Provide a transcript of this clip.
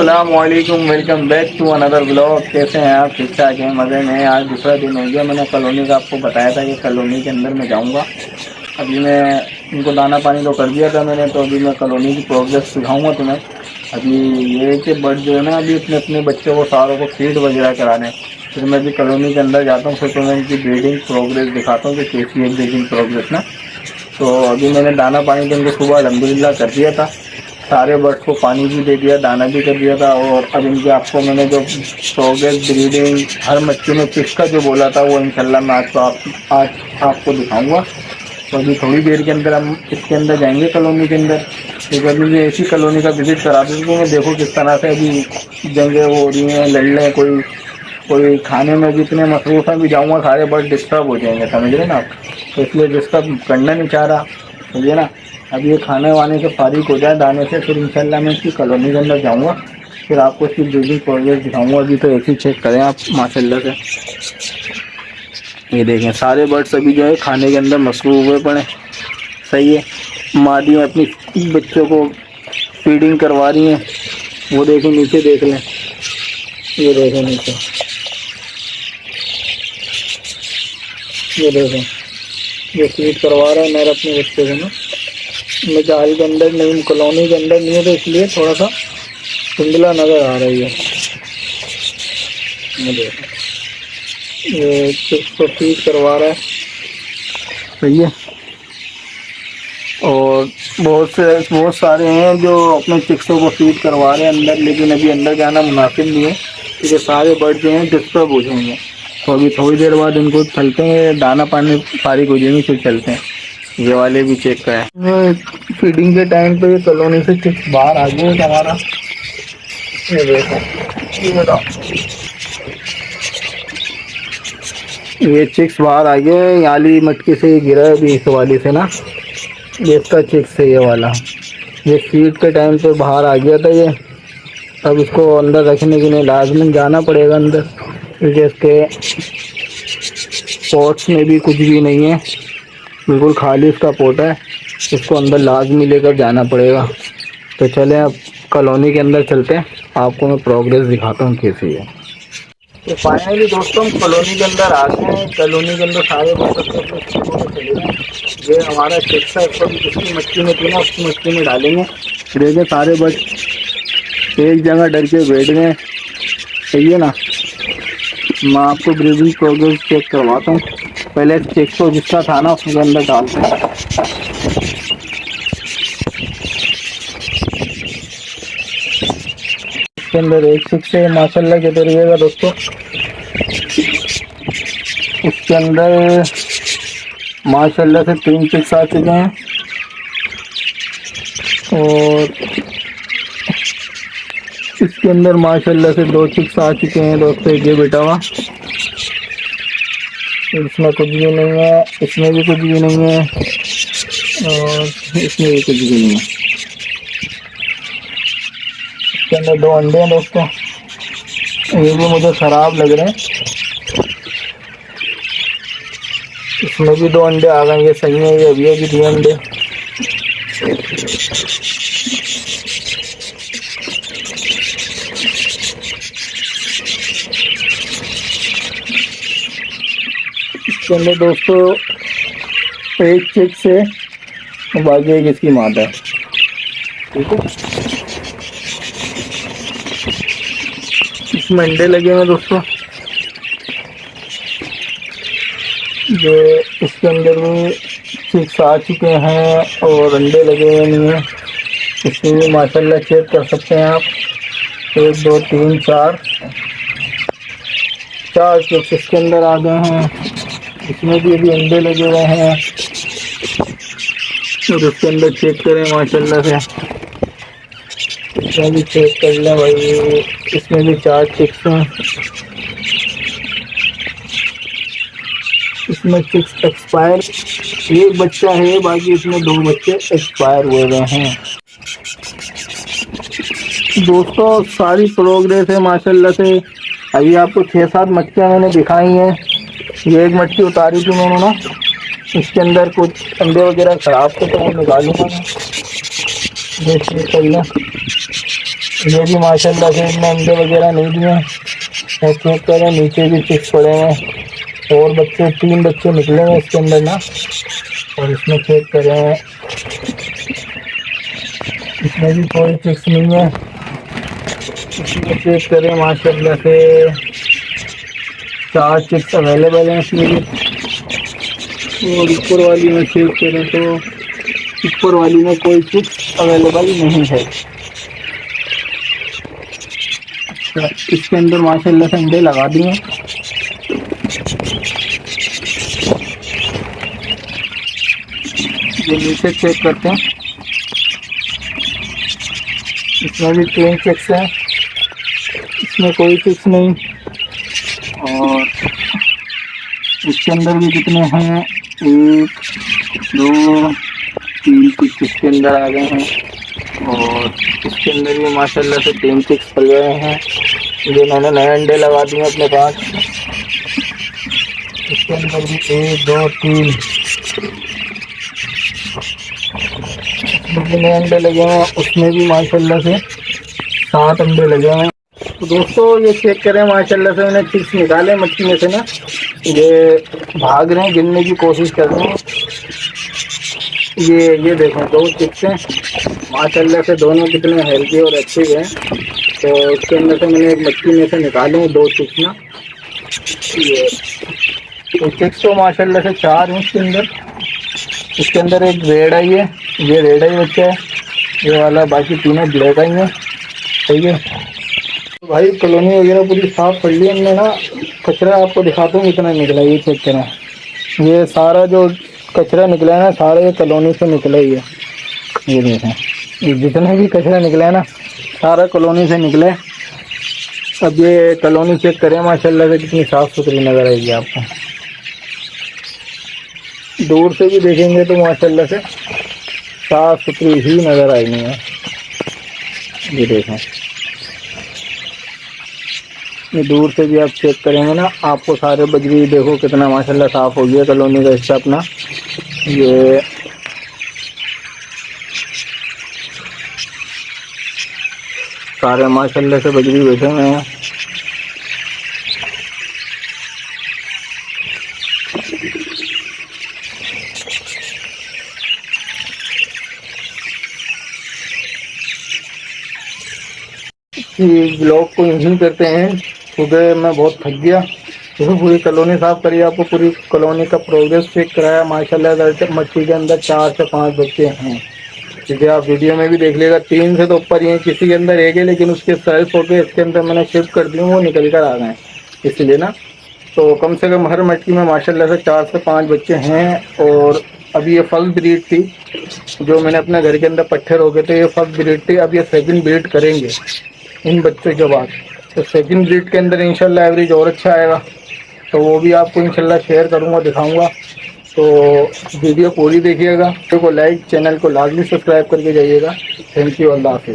अस्सलामुअलैकुम, welcome back to another blog. कैसे हैं आप? ठीक ठाक हैं, मज़े में। आज दूसरा दिन हो गया। मैंने कॉलोनी का आपको बताया था कि कॉलोनी के अंदर मैं जाऊंगा। अभी मैं इनको दाना पानी तो कर दिया था मैंने, तो अभी मैं कॉलोनी की प्रोग्रेस दिखाऊंगा तुम्हें। अभी ये कि बर्ड जो है ना, अभी अपने अपने बच्चों को सारों को फीड वगैरह कराने, फिर मैं अभी कॉलोनी के अंदर जाता हूँ, फिर तो मैं इनकी ब्रीडिंग प्रोग्रेस दिखाता हूँ कि कैसी है ब्रीडिंग प्रोग्रेस ना। तो अभी मैंने दाना पानी तो इनको सुबह अल्हम्दुलिल्लाह कर दिया था। सारे बर्ड्स को पानी भी दे दिया, दाना भी कर दिया था। और अब इनके आपको मैंने जो प्रोग्रेस ब्रीडिंग हर मच्छी में चिक्स का जो बोला था, वो इंशाल्लाह मैं आज आपको दिखाऊंगा। तो अभी थोड़ी देर के अंदर हम इसके अंदर जाएंगे कॉलोनी के अंदर। तो अभी मुझे ऐसी कॉलोनी का विजिट करा दूँगी। मैं देखो किस तरह से अभी जंगें हो रही हैं, लड़ रहे हैं, कोई कोई खाने में जितने मसरूफ़ हैं, भी जाऊँगा सारे बर्ड डिस्टर्ब हो जाएंगे, समझ रहे ना आप। तो इसलिए डिस्टर्ब करना नहीं चाह रहा, समझिए ना। अब ये खाने वाने से फारिग हो जाए दाने से, फिर इंशाल्लाह मैं इसकी कॉलोनी के अंदर जाऊँगा, फिर आपको इसकी ब्रीडिंग प्रोग्रेस दिखाऊँगा। अभी तो ऐसे ही चेक करें आप माशाल्लाह से। ये देखें सारे बर्ड्स अभी जो है खाने के अंदर मसरूफ़ हुए पड़े। सही है, मादी अपनी बच्चों को फीडिंग करवा रही हैं। वो देखें नीचे, देख लें, ये देखें नीचे, ये देखें, ये फीड करवा रहा है नर अपने बच्चे को ना। मैं जाल के अंदर नहीं, कॉलोनी के अंदर नहीं है, तो इसलिए थोड़ा सा धुंधला नज़र आ रही है। ये चिक्स को फीड करवा रहा है, सही है। और बहुत सारे हैं जो अपने चिक्सों को फीड करवा रहे हैं अंदर, लेकिन अभी अंदर जाना मुनासिब नहीं है क्योंकि सारे बर्ड जो हैं डिस्टर्ब हो जाएंगे। तो अभी थोड़ी देर बाद इनको चलते हैं, दाना पानी फारिग हो जाएंगे, फिर चलते हैं। ये वाले भी चेक का है। फीडिंग के टाइम पे कॉलोनी से चिक्स बाहर आ गए हमारा। ये देखो, ये बताओ, ये चिक्स बाहर आ गए। याली मटके से ये गिरा है अभी इस वाली से ना, ये इसका चिक्स है ये वाला। ये फीड के टाइम पे बाहर आ गया था ये। अब इसको अंदर रखने के लिए लाजमन जाना पड़ेगा अंदर, क्योंकि इसके पॉट्स में भी कुछ भी नहीं है, बिल्कुल खाली इसका पोटा है। इसको अंदर लाजमी लेकर जाना पड़ेगा। तो चलें अब कॉलोनी के अंदर चलते हैं, आपको मैं प्रोग्रेस दिखाता हूँ कैसी है। तो फाइनली दोस्तों हम कॉलोनी के अंदर आ गए हैं। कॉलोनी के अंदर सारे चले गए। ये हमारा चिक्स है, इसको भी जिसकी मच्छी में थी ना उसकी मच्छी में डालेंगे। देखिए सारे बच्चे एक जगह डर के बैठ गए, सही है ना। मैं आपको ब्रीडिंग प्रोग्रेस चेक करवाता हूँ। पहले चिक्स को जिसका था ना उसके अंदर डालते हैं। इसके अंदर एक चिक्स है माशाल्लाह के रहिएगा दोस्तों। इसके अंदर माशाल्लाह से 3 चिक्स आ चुके हैं और इसके अंदर माशाल्लाह से 2 चिक्स आ चुके हैं दोस्तों। ये बेटा हुआ, इसमें कुछ भी नहीं है, इसमें भी कुछ भी नहीं है और इसमें भी कुछ भी नहीं है। इसके अंदर 2 अंडे हैं दोस्तों, ये भी मुझे ख़राब लग रहे हैं। इसमें भी 2 अंडे आ गए, ये सही है। ये अभी भी 2 अंडे। इसके अंदर दोस्तों एक चिक्स है, बाकी एक इसकी मादा है, ठीक है। इसमें अंडे लगे हैं दोस्तों। जो इसके अंदर भी चिक्स आ चुके हैं और अंडे लगे हुए नहीं हैं। इसमें भी माशाल्लाह चेक कर सकते हैं आप, 1 2 3 4 चिक्स इसके अंदर आ गए हैं। इसमें भी अभी अंडे लगे हुए हैं और इसके अंदर चेक करें माशाल्लाह से, इसमें भी चेक कर लें भाई। इसमें भी 4 चिक्स हैं। इसमें चिक्स एक्सपायर, एक बच्चा है, बाकी इसमें 2 बच्चे एक्सपायर हुए हुए हैं दोस्तों। सारी प्रोग्रेस है माशाल्लाह से। अभी आपको 6-7 मच्छियाँ मैंने दिखाई हैं। ये एक मच्छी उतारी थी मैंने ना, इसके अंदर कुछ अंडे वगैरह ख़राब थे तो वो निकालूंगा मैं। देखिए पहले ये भी माशाल्लाह से इनमें अंडे वगैरह नहीं दिए और चेक करें नीचे भी चिक्स पड़े हैं और बच्चे 3 बच्चे निकले हैं इसके अंदर ना। और इसमें चेक करें इसमें भी कोई चिक्स नहीं है। इसमें चेक करें माशाल्लाह से 4 चिक्स अवेलेबल हैं इसमें भी। और ऊपर वाली में चेक करें तो ऊपर वाली में कोई चिक्स अवेलेबल नहीं है। इसके अंदर माशाल्लाह से अंडे लगा दिए। ये नीचे चेक करते हैं, इसमें भी 3 चिक्स हैं, इसमें कोई चिक्स नहीं। और इसके अंदर भी कितने हैं 1 2 3 चिक्स इसके अंदर आ गए हैं। और इसके अंदर भी माशाल्लाह से 3 चिक्स पड़ गए हैं जिन्होंने नए अंडे लगा दिए अपने पास। इसके अंदर भी 1 2 3 नए अंडे लगे हैं। उसमें भी माशाल्लाह से 7 अंडे लगे हैं। तो दोस्तों ये चेक करें माशाल्लाह से उन्हें चिक्स निकाले मच्छी में से ना, ये भाग रहे हैं, गिनने की कोशिश कर रहे हैं। ये देखें 2 चिक्स हैं माशाल्लाह से, दोनों कितने हेल्दी और अच्छे हैं। तो इसके अंदर से मैंने एक मच्छी में से निकाले हैं 2 चिक्स ना। ये तो चिक्स तो माशाल्लाह से 4 हैं इसके अंदर। इसके अंदर एक रेड आई है, ये रेड आई बच्चा है ये वाला, बाकी तीनों ब्लैक आई हैं। ठीक है तो भाई कॉलोनी वगैरह पूरी साफ़ कर ली हमने ना। कचरा आपको दिखाता हूँ कितना निकला, ये चेक करें। ये सारा जो कचरा निकला है ना सारा ये कॉलोनी से निकला ही है। ये देखें ये जितना भी कचरा निकला है ना सारा कॉलोनी से निकला है। अब ये कॉलोनी चेक करें माशाल्लाह से कितनी साफ़ सुथरी नज़र आएगी आपको। दूर से भी देखेंगे तो माशाल्लाह से साफ़ सुथरी ही नज़र आएगी है। ये देखें ये दूर से भी आप चेक करेंगे ना आपको सारे बजरी देखो कितना माशाल्लाह साफ़ हो गया कॉलोनी का हिस्सा अपना। ये सारे माशाल्लाह से बजरी बैठे हुए हैं। ब्लॉग को यहीं करते हैं। सुबह मैं बहुत थक गया, तो पूरी कॉलोनी साफ़ करी, आपको पूरी कॉलोनी का प्रोग्रेस चेक कराया। माशाल्लाह मच्छी के अंदर 4 से 5 बच्चे हैं, क्योंकि आप वीडियो में भी देख लेगा 3 से तो ऊपर ही हैं। किसी के अंदर एक है लेकिन उसके सेल्फ होके इसके अंदर मैंने शिफ्ट कर दी, वो निकल कर आ गए इसलिए ना। तो कम से कम हर मटकी में माशाल्लाह से 4 से 5 बच्चे हैं। और अभी ये फर्स्ट ब्रीड थी जो मैंने अपने घर के अंदर पट्टे रोके थे, ये फर्स्ट ब्रीड थी। अब ये सेकंड ब्रीड करेंगे इन बच्चों के बाद। तो सेकंड ब्रीड के अंदर इंशाल्लाह एवरेज और अच्छा आएगा, तो वो भी आपको इंशाल्लाह शेयर करूँगा, दिखाऊँगा। तो वीडियो पूरी देखिएगा, वीडियो को लाइक, चैनल को लाजमी सब्सक्राइब करके जाइएगा। थैंक यू, अल्लाह हाफ़िज़।